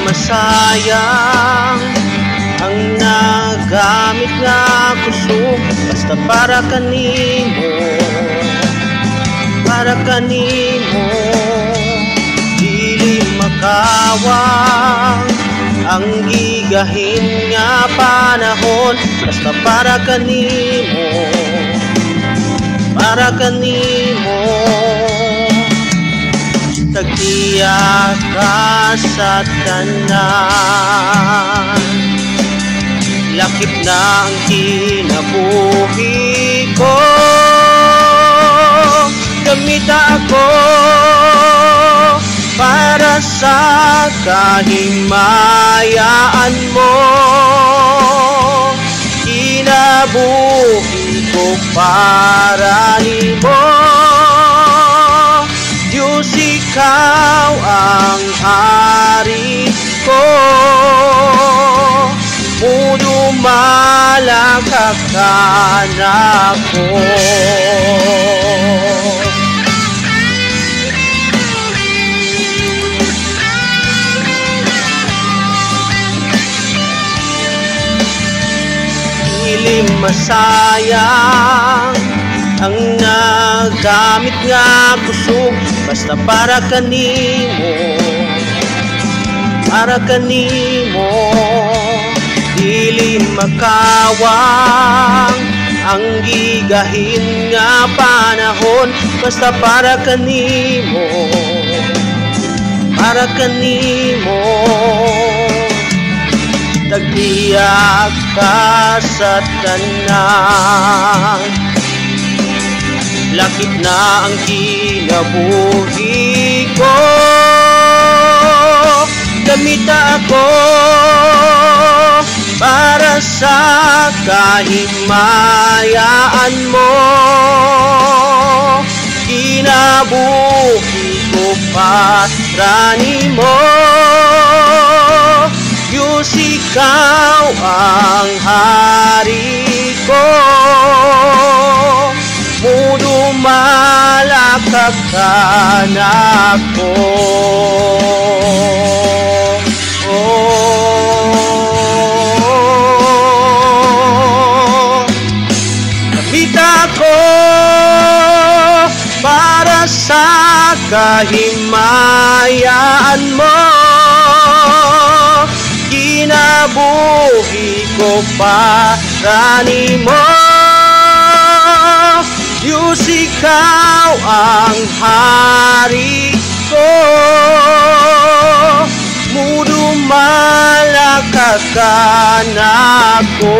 masayang ang nagamit nga kusog, basta para kanimo, para kanimo. Dili makawang ang gigahin nga panahon, basta para kanimo, para kanimo. Tagtiya ka sa tanan, lakip na ang kinabuhi ko. Gamita ako para sa kahimayaan mo. Kinabuhi ko para nimo. Diyos, ikaw ang hari ko. Mudumala ka nako. Dili masayang ang nagamit nga kusog, basta para kanimo, para kanimo. Dili makawang ang gigahin nga panahon, basta para kanimo, para kanimo. Tagtiyak ka sa tanan, lakip na ang kinabuhi ko. Gamita ako para sa kahimayaan mo. Kinabuhi ko para nimo. Diyos, ikaw ang hari ko. Mudumala ka nako. Gamita ko para sa kahimayaan mo. Kinabuhi ko para nimo. Diyos, ikaw ang hari ko. Mudumala ka nako.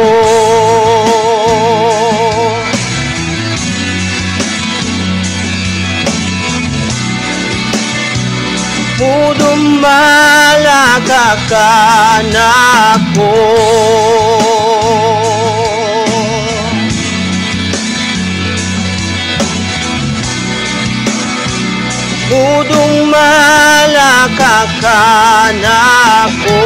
Mudumala ka nako. Mudumala ka nako.